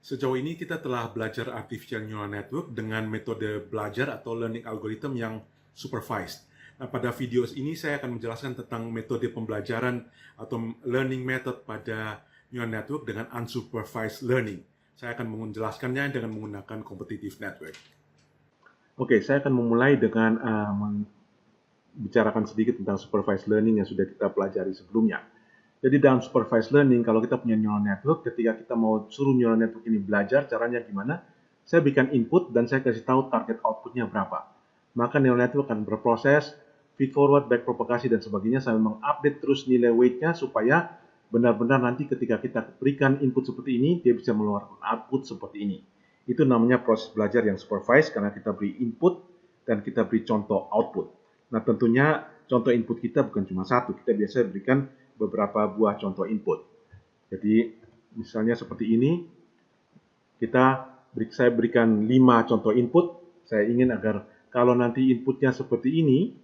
Sejauh ini kita telah belajar artificial neural network dengan metode belajar atau learning algorithm yang supervised. Nah, pada video ini saya akan menjelaskan tentang metode pembelajaran atau learning method pada neural network dengan unsupervised learning. Saya akan menjelaskannya dengan menggunakan competitive network. Oke, saya akan memulai dengan membicarakan sedikit tentang supervised learning yang sudah kita pelajari sebelumnya. Jadi dalam supervised learning, kalau kita punya neural network, ketika kita mau suruh neural network ini belajar, caranya gimana? Saya berikan input dan saya kasih tahu target outputnya berapa. Maka neural network akan berproses, feed forward, back propagasi, dan sebagainya, sambil mengupdate terus nilai weight-nya supaya benar-benar nanti ketika kita berikan input seperti ini, dia bisa mengeluarkan output seperti ini. Itu namanya proses belajar yang supervised karena kita beri input dan kita beri contoh output. Nah, tentunya contoh input kita bukan cuma satu, kita biasanya berikan beberapa buah contoh input. Jadi misalnya seperti ini, saya berikan 5 contoh input. Saya ingin agar kalau nanti inputnya seperti ini,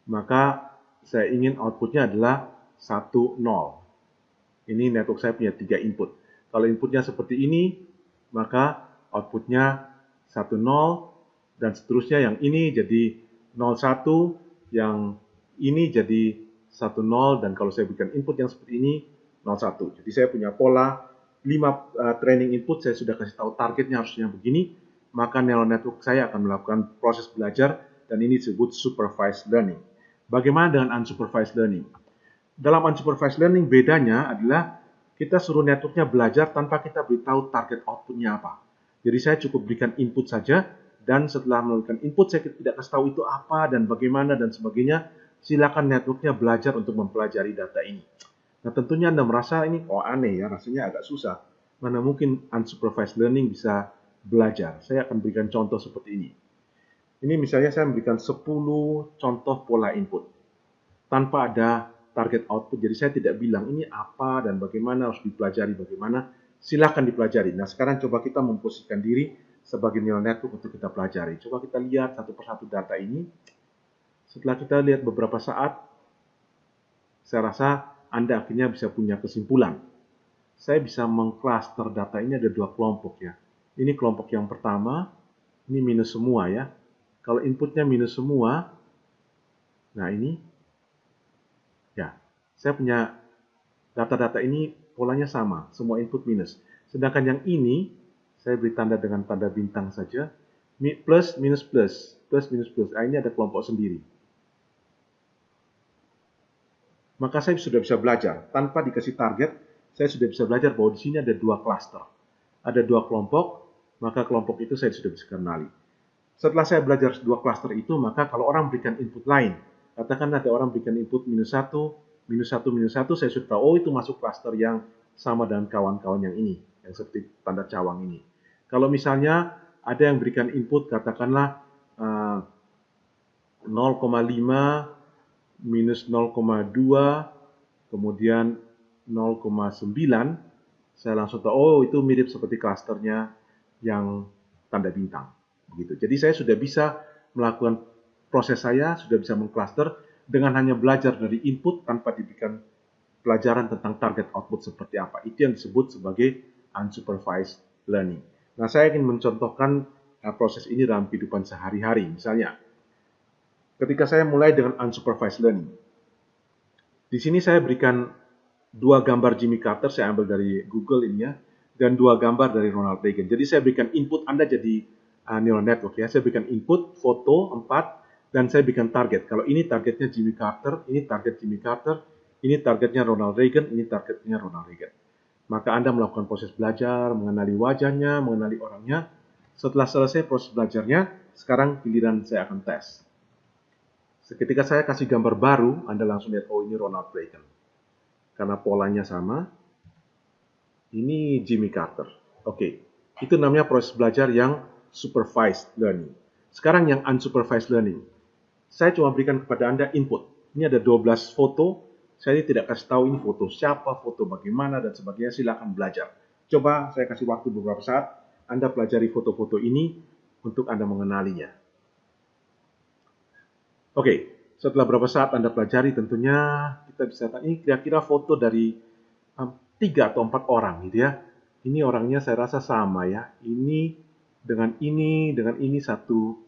maka saya ingin outputnya adalah 1, 0. Ini network saya punya 3 input. Kalau inputnya seperti ini, maka outputnya 1, 0, dan seterusnya. Yang ini jadi 0, 1, yang ini jadi 1, 0, dan kalau saya berikan input yang seperti ini, 0, 1. Jadi saya punya pola 5 training input, saya sudah kasih tahu targetnya harusnya begini, maka neural network saya akan melakukan proses belajar, dan ini disebut supervised learning. Bagaimana dengan unsupervised learning? Dalam unsupervised learning bedanya adalah kita suruh networknya belajar tanpa kita beritahu target outputnya apa. Jadi saya cukup berikan input saja, dan setelah memberikan input saya tidak kasih tahu itu apa dan bagaimana dan sebagainya. Silakan networknya belajar untuk mempelajari data ini. Nah, tentunya Anda merasa ini aneh ya, rasanya agak susah. Mana mungkin unsupervised learning bisa belajar. Saya akan berikan contoh seperti ini. Ini misalnya saya memberikan 10 contoh pola input tanpa ada target output. Jadi saya tidak bilang ini apa dan bagaimana harus dipelajari, bagaimana. Silakan dipelajari. Nah, sekarang coba kita memposisikan diri sebagai neural network untuk kita pelajari. Coba kita lihat satu persatu data ini. Setelah kita lihat beberapa saat, saya rasa Anda akhirnya bisa punya kesimpulan. Saya bisa mengklaster data ini ada 2 kelompok ya. Ini kelompok yang pertama, ini minus semua ya. Kalau inputnya minus semua, nah ini, ya, saya punya data-data ini polanya sama, semua input minus. Sedangkan yang ini, saya beri tanda dengan tanda bintang saja, plus, minus, plus, plus, minus, plus. Nah, ini ada kelompok sendiri. Maka saya sudah bisa belajar. Tanpa dikasih target, saya sudah bisa belajar bahwa di sini ada 2 klaster. Ada 2 kelompok, maka kelompok itu saya sudah bisa kenali. Setelah saya belajar 2 klaster itu, maka kalau orang berikan input lain, katakan ada orang berikan input minus 1, minus 1, minus 1, saya sudah tahu, oh itu masuk klaster yang sama dengan kawan-kawan yang ini, yang seperti tanda cawang ini. Kalau misalnya ada yang berikan input, katakanlah 0,5, minus 0,2, kemudian 0,9, saya langsung tahu, oh itu mirip seperti klasternya yang tanda bintang. Begitu. Jadi saya sudah bisa melakukan proses, saya sudah bisa mengklaster dengan hanya belajar dari input tanpa diberikan pelajaran tentang target output seperti apa. Itu yang disebut sebagai unsupervised learning. Nah, saya ingin mencontohkan proses ini dalam kehidupan sehari-hari. Misalnya, ketika saya mulai dengan unsupervised learning, di sini saya berikan 2 gambar Jimmy Carter, saya ambil dari Google ini ya, dan 2 gambar dari Ronald Reagan. Jadi saya berikan input, Anda jadi neural network ya. Saya berikan input, foto 4, dan saya berikan target. Kalau ini targetnya Jimmy Carter, ini target Jimmy Carter, ini targetnya Ronald Reagan, ini targetnya Ronald Reagan. Maka Anda melakukan proses belajar, mengenali wajahnya, mengenali orangnya. Setelah selesai proses belajarnya, sekarang giliran saya akan tes. Ketika saya kasih gambar baru, Anda langsung lihat, oh ini Ronald Reagan. Karena polanya sama, ini Jimmy Carter. Oke, itu namanya proses belajar yang supervised learning. Sekarang yang unsupervised learning. Saya cuma berikan kepada Anda input. Ini ada 12 foto, saya tidak kasih tahu ini foto siapa, foto bagaimana, dan sebagainya. Silakan belajar. Coba saya kasih waktu beberapa saat, Anda pelajari foto-foto ini untuk Anda mengenalinya. Oke, setelah beberapa saat Anda pelajari, tentunya kita bisa tanya, ini kira-kira foto dari 3 atau 4 orang gitu ya. Ini orangnya saya rasa sama ya. Ini dengan ini satu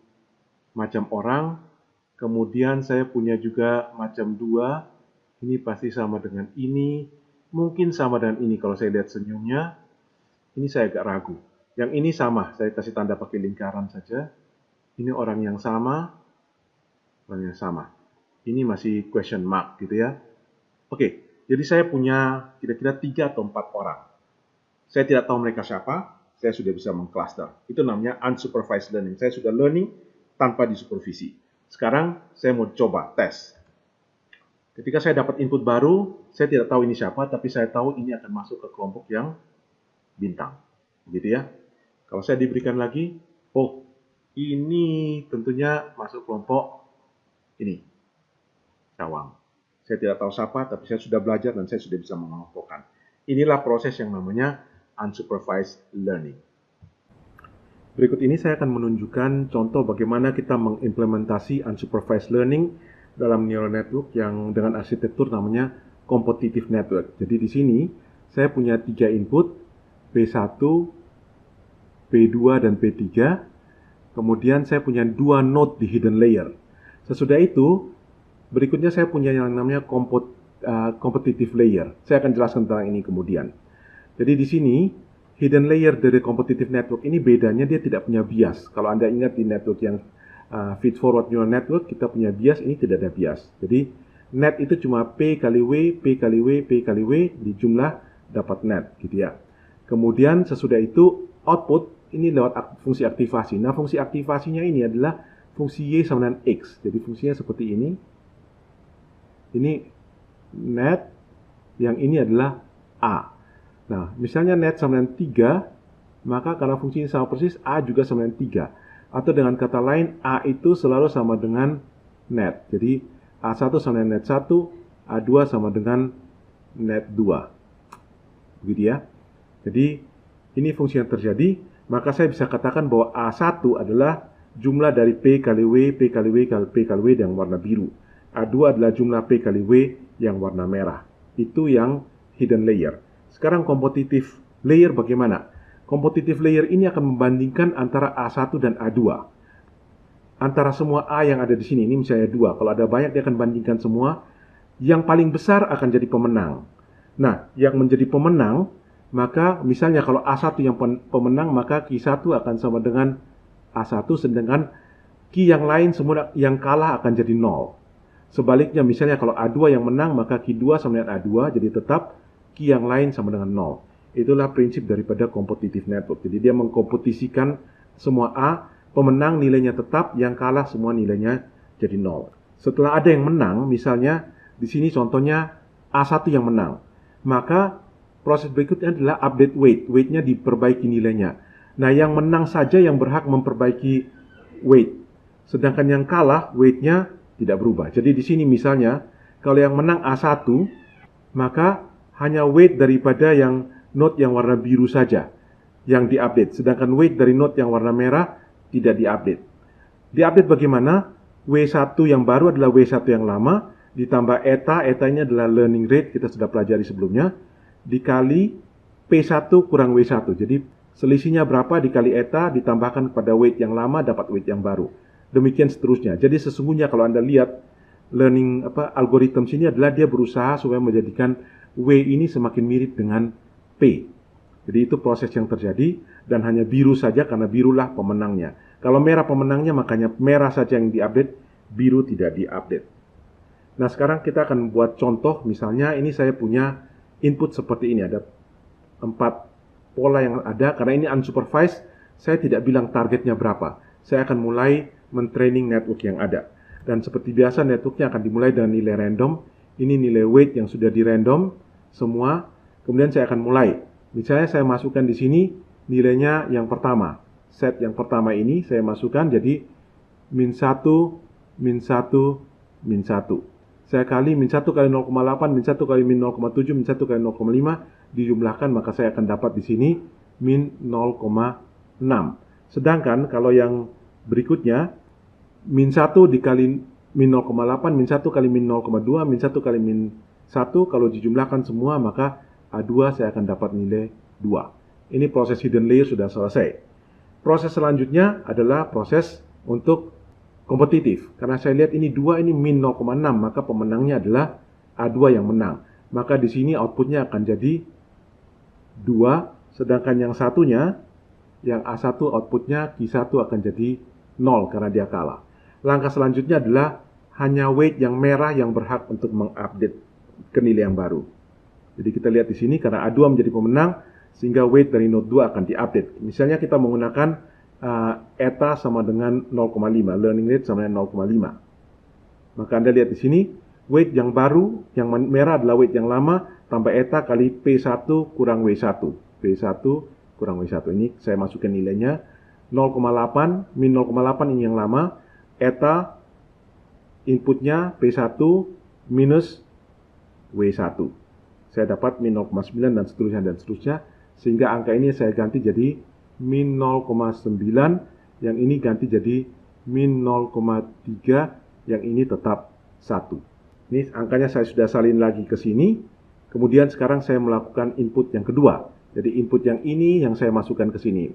macam orang. Kemudian saya punya juga macam 2. Ini pasti sama dengan ini. Mungkin sama dengan ini kalau saya lihat senyumnya. Ini saya agak ragu. Yang ini sama, saya kasih tanda pakai lingkaran saja. Ini orang yang sama, orang yang sama. Ini masih question mark gitu ya. Oke, jadi saya punya kira-kira 3 atau 4 orang. Saya tidak tahu mereka siapa, saya sudah bisa mengcluster. Itu namanya unsupervised learning. Saya sudah learning tanpa disupervisi. Sekarang saya mau coba tes. Ketika saya dapat input baru, saya tidak tahu ini siapa, tapi saya tahu ini akan masuk ke kelompok yang bintang. Gitu ya. Kalau saya diberikan lagi, oh, ini tentunya masuk kelompok ini, cawang. Saya tidak tahu siapa, tapi saya sudah belajar dan saya sudah bisa mengelompokkan. Inilah proses yang namanya unsupervised learning. Berikut ini saya akan menunjukkan contoh bagaimana kita mengimplementasi unsupervised learning dalam neural network yang dengan arsitektur namanya competitive network. Jadi di sini saya punya 3 input, P1, P2, dan P3. Kemudian saya punya 2 node di hidden layer. Sesudah itu, berikutnya saya punya yang namanya competitive layer. Saya akan jelaskan tentang ini kemudian. Jadi di sini, hidden layer dari competitive network ini bedanya dia tidak punya bias. Kalau Anda ingat di network yang feed forward neural network, kita punya bias, ini tidak ada bias. Jadi, net itu cuma P kali W, P kali W, P kali W, di jumlah dapat net, gitu ya. Kemudian sesudah itu, output ini lewat fungsi aktivasi. Nah, fungsi aktivasinya ini adalah fungsi Y sama dengan X. Jadi, fungsinya seperti ini. Ini net, yang ini adalah A. Nah, misalnya net sama dengan 3, maka karena fungsinya sama persis, A juga sama dengan 3. Atau dengan kata lain, A itu selalu sama dengan net. Jadi, A1 sama dengan net 1, A2 sama dengan net 2. Begitu ya. Jadi, ini fungsi yang terjadi. Maka saya bisa katakan bahwa A1 adalah jumlah dari P kali W, P kali W, kali P kali W yang warna biru. A2 adalah jumlah P kali W yang warna merah. Itu yang hidden layer. Sekarang competitive layer bagaimana? Competitive layer ini akan membandingkan antara A1 dan A2. Antara semua A yang ada di sini, ini misalnya 2. Kalau ada banyak, dia akan bandingkan semua. Yang paling besar akan jadi pemenang. Nah, yang menjadi pemenang, maka misalnya kalau A1 yang pemenang, maka Q1 akan sama dengan A1, sedangkan Q yang lain semua yang kalah akan jadi 0. Sebaliknya, misalnya kalau A2 yang menang, maka Q2 sama dengan A2, jadi tetap Q yang lain sama dengan 0. Itulah prinsip daripada competitive network. Jadi dia mengkompetisikan semua A, pemenang nilainya tetap, yang kalah semua nilainya jadi 0. Setelah ada yang menang, misalnya di sini contohnya A1 yang menang, maka proses berikutnya adalah update weight. Weight-nya diperbaiki nilainya. Nah, yang menang saja yang berhak memperbaiki weight. Sedangkan yang kalah, weight-nya tidak berubah. Jadi di sini misalnya, kalau yang menang A1, maka hanya weight daripada yang node yang warna biru saja yang diupdate. Sedangkan weight dari node yang warna merah tidak diupdate. Diupdate bagaimana? W1 yang baru adalah W1 yang lama, ditambah eta, eta-nya adalah learning rate, kita sudah pelajari sebelumnya, dikali P1 kurang W1. Jadi selisihnya berapa dikali eta, ditambahkan pada weight yang lama, dapat weight yang baru. Demikian seterusnya. Jadi sesungguhnya kalau Anda lihat learning algoritma sini adalah dia berusaha supaya menjadikan W ini semakin mirip dengan P. Jadi itu proses yang terjadi dan hanya biru saja karena birulah pemenangnya. Kalau merah pemenangnya makanya merah saja yang diupdate, biru tidak diupdate. Nah, sekarang kita akan buat contoh. Misalnya ini saya punya input seperti ini, ada 4 pola yang ada. Karena ini unsupervised, saya tidak bilang targetnya berapa. Saya akan mulai mentraining network yang ada. Dan seperti biasa networknya akan dimulai dengan nilai random. Ini nilai weight yang sudah di random semua. Kemudian saya akan mulai. Misalnya saya masukkan di sini nilainya yang pertama. Set yang pertama ini saya masukkan jadi min 1, min 1, min 1. Saya kali min 1 kali 0,8, min 1 kali min 0,7, min 1 kali 0,5 dijumlahkan, maka saya akan dapat di sini min 0,6. Sedangkan kalau yang berikutnya min 1 dikali min 0,8, min 1 kali min 0,2, min 1 kali min 1, kalau dijumlahkan semua maka A2 saya akan dapat nilai 2. Ini proses hidden layer sudah selesai. Proses selanjutnya adalah proses untuk kompetitif. Karena saya lihat ini 2, ini min 0,6, maka pemenangnya adalah A2 yang menang. Maka di sini outputnya akan jadi 2, sedangkan yang satunya, yang A1 outputnya Q1 akan jadi 0 karena dia kalah. Langkah selanjutnya adalah hanya weight yang merah yang berhak untuk mengupdate ke nilai yang baru. Jadi kita lihat di sini karena A2 menjadi pemenang, sehingga weight dari node 2 akan diupdate. Misalnya kita menggunakan eta sama dengan 0,5, learning rate sama dengan 0,5. Maka Anda lihat di sini, weight yang baru, yang merah adalah weight yang lama, tambah eta kali P1 kurang W1. P1 kurang W1. Ini saya masukkan nilainya, 0,8, min 0,8 ini yang lama, eta inputnya P1 minus W1. Saya dapat min 0,9 dan seterusnya, sehingga angka ini saya ganti jadi min 0,9, yang ini ganti jadi min 0,3, yang ini tetap 1. Ini angkanya saya sudah salin lagi ke sini. Kemudian sekarang saya melakukan input yang kedua. Jadi input yang ini yang saya masukkan ke sini.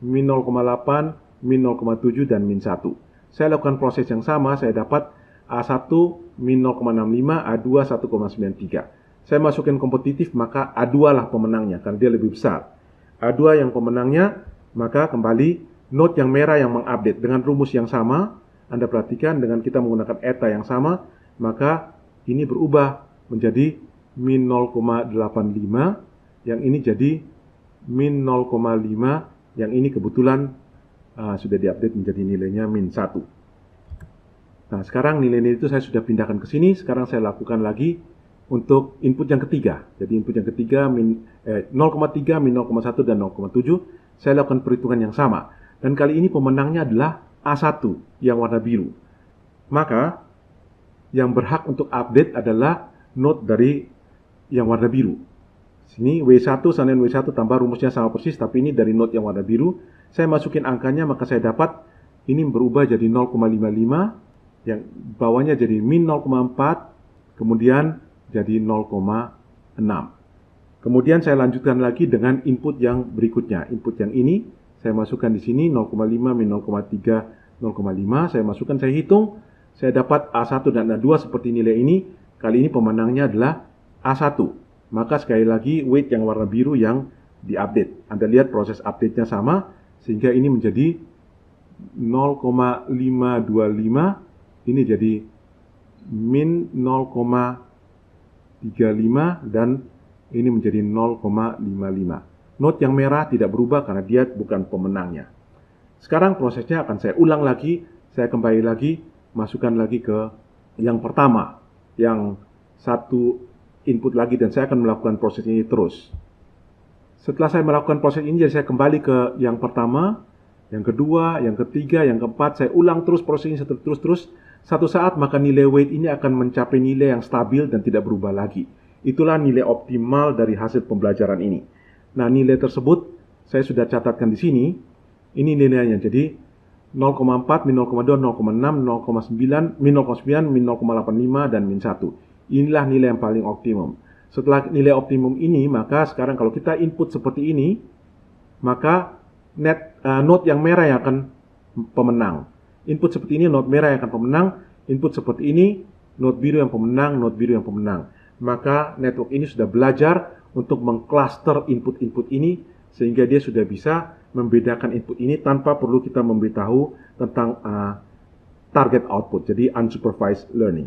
Min 0,8, min 0,7, dan min 1. Saya lakukan proses yang sama, saya dapat A1 min 0,65, A2 1,93. Saya masukkan kompetitif, maka A2 lah pemenangnya, karena dia lebih besar. A2 yang pemenangnya, maka kembali node yang merah yang mengupdate. Dengan rumus yang sama, Anda perhatikan dengan kita menggunakan eta yang sama, maka ini berubah menjadi min 0,85, yang ini jadi min 0,5, yang ini kebetulan sudah diupdate menjadi nilainya min 1. Nah, sekarang nilai-nilai itu saya sudah pindahkan ke sini. Sekarang saya lakukan lagi untuk input yang ketiga. Jadi input yang ketiga 0,3, min 0,1, dan 0,7. Saya lakukan perhitungan yang sama. Dan kali ini pemenangnya adalah A1 yang warna biru. Maka yang berhak untuk update adalah node dari yang warna biru. Sini W1 sama dengan W1 tambah rumusnya sama persis, tapi ini dari node yang warna biru. Saya masukin angkanya, maka saya dapat ini berubah jadi 0,55, yang bawahnya jadi min 0,4, kemudian jadi 0,6. Kemudian saya lanjutkan lagi dengan input yang berikutnya. Input yang ini saya masukkan di sini 0,5, min 0,3, 0,5. Saya masukkan, saya hitung, saya dapat A1 dan A2 seperti nilai ini. Kali ini pemenangnya adalah A1. Maka sekali lagi weight yang warna biru yang diupdate. Anda lihat proses update-nya sama, sehingga ini menjadi 0,525, ini jadi min 0,35, dan ini menjadi 0,55. Node yang merah tidak berubah karena dia bukan pemenangnya. Sekarang prosesnya akan saya ulang lagi, saya kembali lagi, masukkan lagi ke yang pertama, yang satu input lagi, dan saya akan melakukan proses ini terus. Setelah saya melakukan proses ini, jadi saya kembali ke yang pertama, yang kedua, yang ketiga, yang keempat, saya ulang terus proses ini terus. Satu saat maka nilai weight ini akan mencapai nilai yang stabil dan tidak berubah lagi. Itulah nilai optimal dari hasil pembelajaran ini. Nah, nilai tersebut saya sudah catatkan di sini. Ini nilainya. Jadi 0,4, min 0,2, 0,6, 0,9, min 0,9, min 0,85, dan min 1. Inilah nilai yang paling optimum. Setelah nilai optimum ini, maka sekarang kalau kita input seperti ini, maka node yang merah yang akan pemenang. Input seperti ini, node merah yang akan pemenang. Input seperti ini, node biru yang pemenang, node biru yang pemenang. Maka network ini sudah belajar untuk mengcluster input-input ini, sehingga dia sudah bisa membedakan input ini tanpa perlu kita memberitahu tentang target output. Jadi unsupervised learning.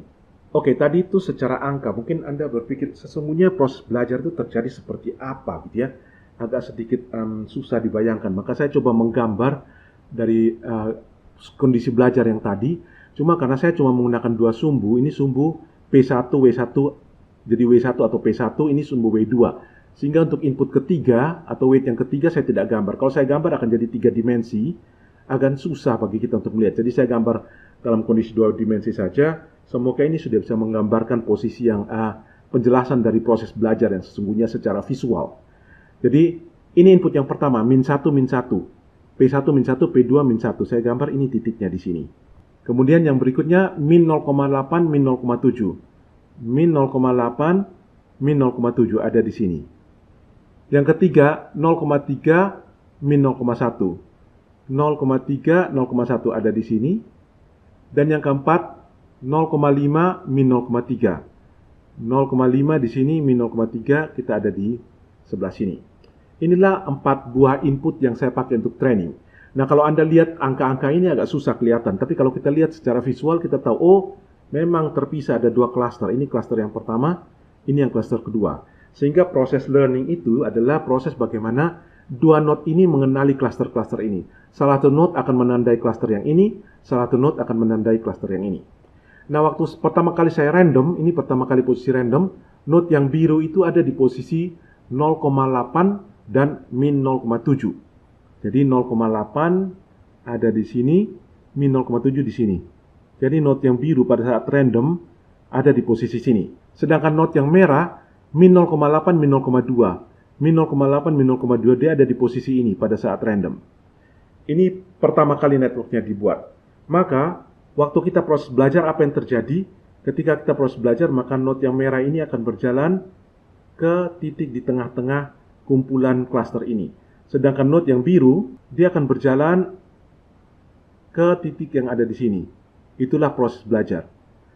Oke, tadi itu secara angka. Mungkin Anda berpikir sesungguhnya proses belajar itu terjadi seperti apa gitu ya. Agak sedikit susah dibayangkan. Maka saya coba menggambar dari kondisi belajar yang tadi. Cuma karena saya cuma menggunakan dua sumbu. Ini sumbu P1, W1. Jadi W1 atau P1, ini sumbu W2. Sehingga untuk input ketiga atau weight yang ketiga saya tidak gambar. Kalau saya gambar akan jadi 3 dimensi. Agak susah bagi kita untuk melihat. Jadi saya gambar dalam kondisi 2 dimensi saja. Semoga ini sudah bisa menggambarkan posisi yang penjelasan dari proses belajar yang sesungguhnya secara visual. Jadi ini input yang pertama, min 1, min 1. P1, min 1, P2, min 1. Saya gambar ini titiknya di sini. Kemudian yang berikutnya min 0,8, min 0,7. Min 0,8, min 0,7 ada di sini. Yang ketiga 0,3 min 0,1. 0,3 0,1 ada di sini. Dan yang keempat 0,5 min 0,3. 0,5 di sini min 0,3 kita ada di sebelah sini. Inilah 4 buah input yang saya pakai untuk training. Nah, kalau Anda lihat angka-angka ini agak susah kelihatan, tapi kalau kita lihat secara visual kita tahu, oh, memang terpisah ada 2 klaster. Ini klaster yang pertama, ini yang klaster kedua. Sehingga proses learning itu adalah proses bagaimana 2 node ini mengenali klaster-klaster ini. Salah satu node akan menandai klaster yang ini, salah satu node akan menandai klaster yang ini. Nah, waktu pertama kali saya random, ini pertama kali posisi random, node yang biru itu ada di posisi 0,8 dan min 0,7. Jadi 0,8 ada di sini, min 0,7 di sini. Jadi node yang biru pada saat random ada di posisi sini. Sedangkan node yang merah, min 0,8, min 0,2. Min 0,8, min 0,2 dia ada di posisi ini pada saat random. Ini pertama kali networknya dibuat. Maka, waktu kita proses belajar, apa yang terjadi? Ketika kita proses belajar, maka node yang merah ini akan berjalan ke titik di tengah-tengah kumpulan klaster ini. Sedangkan node yang biru, dia akan berjalan ke titik yang ada di sini. Itulah proses belajar.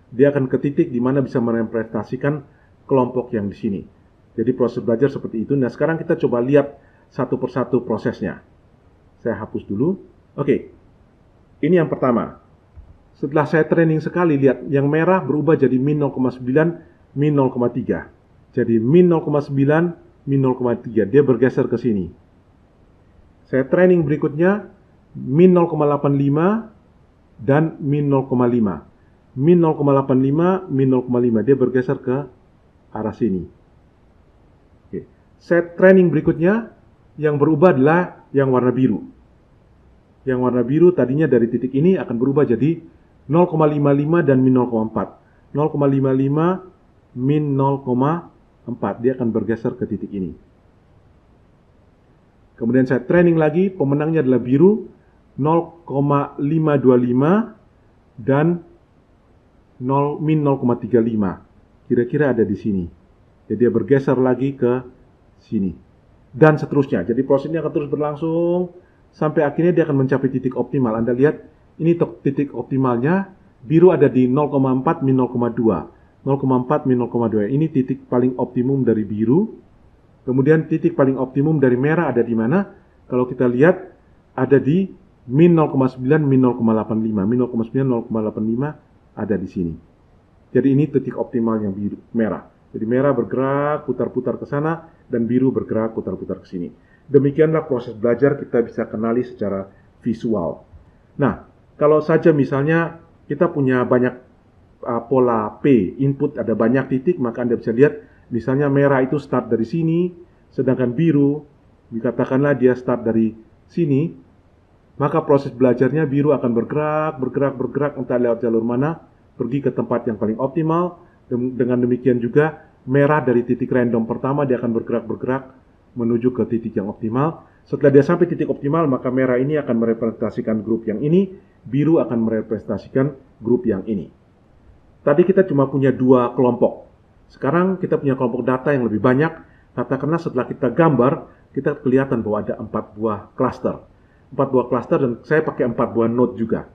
Dia akan ke titik di mana bisa merepresentasikan kelompok yang di sini. Jadi proses belajar seperti itu. Nah, sekarang kita coba lihat satu persatu prosesnya. Saya hapus dulu. Oke, ini yang pertama. Setelah saya training sekali, lihat yang merah berubah jadi min 0,9, min 0,3. Jadi min 0,9, min 0,3. Dia bergeser ke sini. Saya training berikutnya, min 0,85 dan min 0,5. Min 0,85, min 0,5. Dia bergeser ke arah sini. Oke. Set training berikutnya, yang berubah adalah yang warna biru. Yang warna biru tadinya dari titik ini akan berubah jadi 0,55 dan min 0,4. 0,55 min 0,4. Dia akan bergeser ke titik ini. Kemudian saya training lagi, pemenangnya adalah biru, 0,525 dan min 0,35. Kira-kira ada di sini. Jadi dia bergeser lagi ke sini. Dan seterusnya. Jadi prosesnya akan terus berlangsung sampai akhirnya dia akan mencapai titik optimal. Anda lihat, ini titik optimalnya. Biru ada di 0,4 min 0,2. 0,4 min 0,2. Ini titik paling optimum dari biru. Kemudian titik paling optimum dari merah ada di mana? Kalau kita lihat ada di min 0,9 min 0,85. Min 0,9 0,85 ada di sini. Jadi ini titik optimal yang biru, merah. Jadi merah bergerak putar-putar ke sana dan biru bergerak putar-putar ke sini. Demikianlah proses belajar kita bisa kenali secara visual. Nah, kalau saja misalnya kita punya banyak pola P, input ada banyak titik, maka Anda bisa lihat misalnya merah itu start dari sini, sedangkan biru dikatakanlah dia start dari sini, maka proses belajarnya biru akan bergerak entah lewat jalur mana, pergi ke tempat yang paling optimal. Dengan demikian juga merah dari titik random pertama dia akan bergerak menuju ke titik yang optimal. Setelah dia sampai titik optimal, maka merah ini akan merepresentasikan grup yang ini, biru akan merepresentasikan grup yang ini. Tadi kita cuma punya 2 kelompok. Sekarang kita punya kelompok data yang lebih banyak. Katakanlah setelah kita gambar, kita kelihatan bahwa ada 4 buah cluster. 4 buah cluster dan saya pakai 4 buah node juga.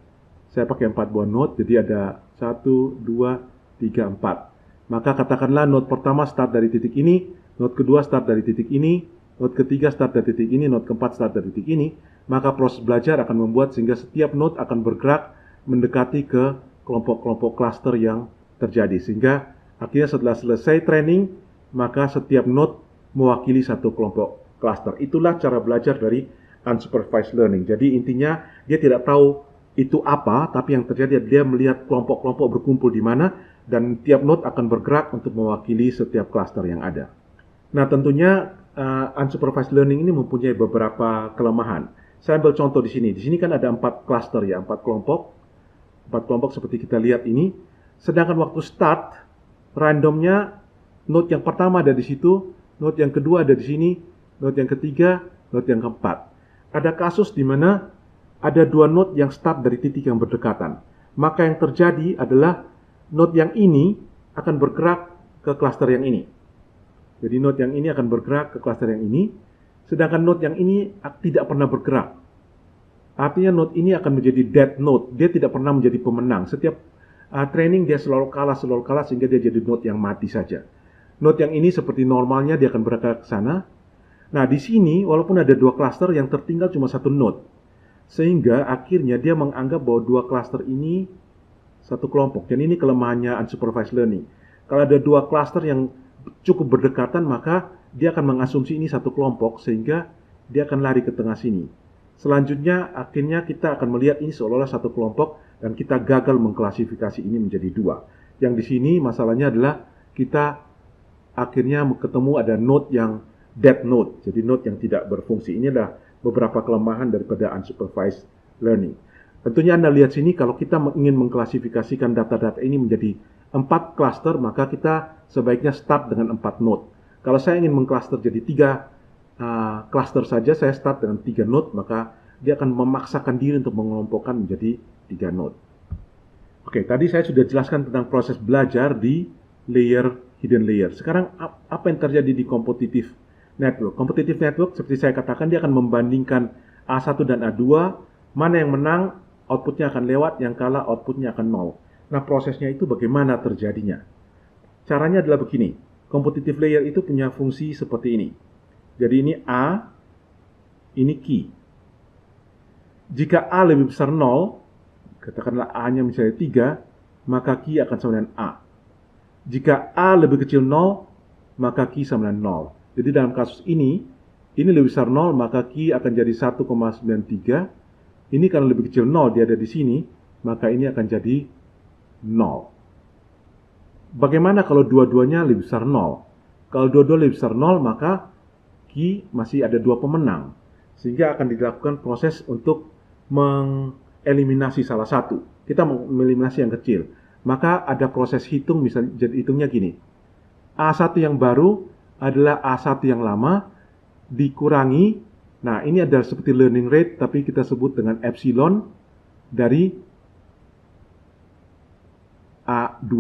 Saya pakai 4 buah node, jadi ada 1, 2, 3, 4. Maka katakanlah node pertama start dari titik ini, node kedua start dari titik ini, node ketiga start dari titik ini, node keempat start dari titik ini. Maka proses belajar akan membuat sehingga setiap node akan bergerak mendekati ke kelompok-kelompok cluster yang terjadi. Sehingga akhirnya setelah selesai training, maka setiap node mewakili satu kelompok cluster. Itulah cara belajar dari unsupervised learning. Jadi intinya dia tidak tahu itu apa, tapi yang terjadi dia melihat kelompok-kelompok berkumpul di mana dan tiap node akan bergerak untuk mewakili setiap cluster yang ada. Nah, tentunya unsupervised learning ini mempunyai beberapa kelemahan. Saya ambil contoh di sini. Di sini kan ada 4 cluster ya, 4 kelompok. 4 kelompok seperti kita lihat ini. Sedangkan waktu start, randomnya node yang pertama ada di situ, node yang kedua ada di sini, node yang ketiga, node yang keempat. Ada kasus di mana ada 2 node yang start dari titik yang berdekatan. Maka yang terjadi adalah node yang ini akan bergerak ke cluster yang ini. Jadi node yang ini akan bergerak ke cluster yang ini, sedangkan node yang ini tidak pernah bergerak. Artinya node ini akan menjadi dead node, dia tidak pernah menjadi pemenang. Setiap training dia selalu kalah sehingga dia jadi node yang mati saja. Node yang ini seperti normalnya dia akan bergerak ke sana. Nah, di sini walaupun ada dua cluster yang tertinggal cuma satu node. Sehingga akhirnya dia menganggap bahwa dua cluster ini satu kelompok. Dan ini kelemahannya unsupervised learning. Kalau ada dua cluster yang cukup berdekatan, maka dia akan mengasumsi ini satu kelompok sehingga dia akan lari ke tengah sini. Selanjutnya, akhirnya kita akan melihat ini seolah-olah satu kelompok dan kita gagal mengklasifikasi ini menjadi dua. Yang di sini masalahnya adalah kita akhirnya ketemu ada node yang dead node, jadi node yang tidak berfungsi. Ini adalah beberapa kelemahan daripada unsupervised learning. Tentunya Anda lihat sini, kalau kita ingin mengklasifikasikan data-data ini menjadi 4 cluster, maka kita sebaiknya start dengan 4 node. Kalau saya ingin mengcluster jadi 3 cluster saja, saya start dengan 3 node, maka dia akan memaksakan diri untuk mengelompokkan menjadi 3 node. Oke, tadi saya sudah jelaskan tentang proses belajar di layer hidden layer. Sekarang apa yang terjadi di competitive network? Competitive network, seperti saya katakan, dia akan membandingkan A1 dan A2, mana yang menang, outputnya akan lewat, yang kalah outputnya akan 0. Nah, prosesnya itu bagaimana terjadinya? Caranya adalah begini. Competitive layer itu punya fungsi seperti ini. Jadi ini A, ini key. Jika A lebih besar 0, katakanlah A-nya misalnya 3, maka key akan sama dengan A. Jika A lebih kecil 0, maka key sama dengan 0. Jadi dalam kasus ini lebih besar 0, maka key akan jadi 1,93. Ini karena lebih kecil 0, dia ada di sini, maka ini akan jadi 0. Bagaimana kalau dua-duanya lebih besar 0? Kalau dua-dua lebih besar 0, maka key masih ada 2 pemenang. Sehingga akan dilakukan proses untuk mengeliminasi salah satu. Kita mengeliminasi yang kecil. Maka ada proses hitung, misalnya jadi hitungnya gini. A1 yang baru adalah A1 yang lama dikurangi. Nah, ini adalah seperti learning rate, tapi kita sebut dengan epsilon dari A2.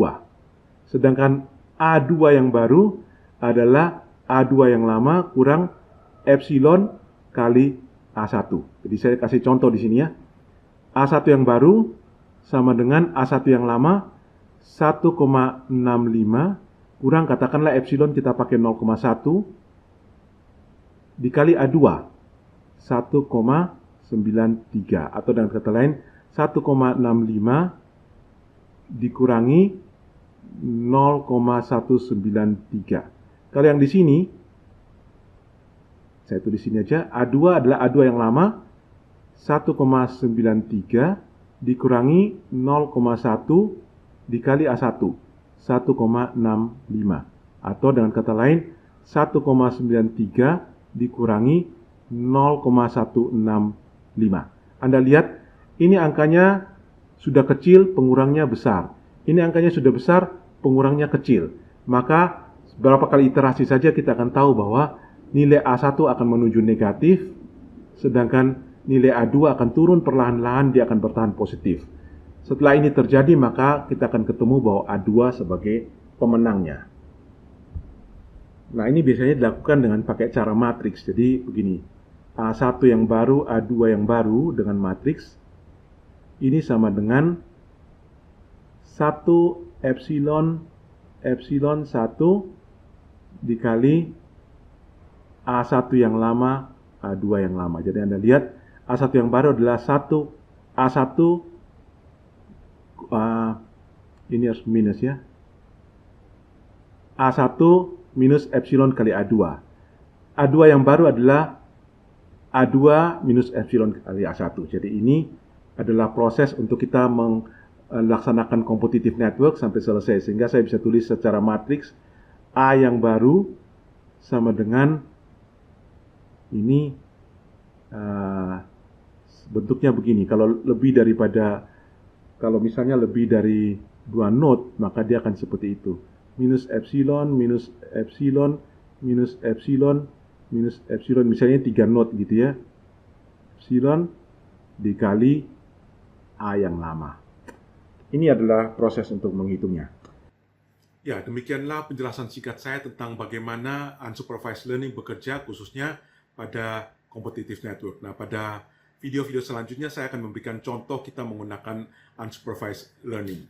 Sedangkan A2 yang baru adalah A2 yang lama kurang epsilon kali A1. Jadi saya kasih contoh di sini ya. A1 yang baru sama dengan A1 yang lama 1,65 kurang, katakanlah epsilon kita pakai 0,1 dikali A2 1,93, atau dengan kata lain 1,65 dikurangi 0,193. Kalau yang di sini saya tulis sini aja, A2 adalah A2 yang lama 1,93 dikurangi 0,1 dikali A1 1,65, atau dengan kata lain 1,93 dikurangi 0,165. Anda lihat ini angkanya sudah kecil, pengurangnya besar. Ini angkanya sudah besar, pengurangnya kecil. Maka berapa kali iterasi saja kita akan tahu bahwa nilai A1 akan menuju negatif, sedangkan nilai A2 akan turun perlahan-lahan, dia akan bertahan positif. Setelah ini terjadi, maka kita akan ketemu bahwa A2 sebagai pemenangnya. Nah, ini biasanya dilakukan dengan pakai cara matriks. Jadi begini, A1 yang baru, A2 yang baru dengan matriks, ini sama dengan 1 epsilon 1 dikali A1 yang lama, A2 yang lama. Jadi Anda lihat A1 yang baru adalah 1 A1, ini harus minus ya, A1 minus epsilon kali A2. A2 yang baru adalah A2 minus epsilon kali A1. Jadi ini adalah proses untuk kita melaksanakan competitive network sampai selesai. Sehingga saya bisa tulis secara matriks A yang baru sama dengan ini, bentuknya begini. Kalau misalnya lebih dari 2 node, maka dia akan seperti itu. Minus epsilon, minus epsilon, minus epsilon, minus epsilon. Misalnya 3 node gitu ya. Epsilon dikali A yang lama. Ini adalah proses untuk menghitungnya. Ya, demikianlah penjelasan singkat saya tentang bagaimana unsupervised learning bekerja khususnya pada competitive network. Nah, pada video-video selanjutnya saya akan memberikan contoh kita menggunakan unsupervised learning.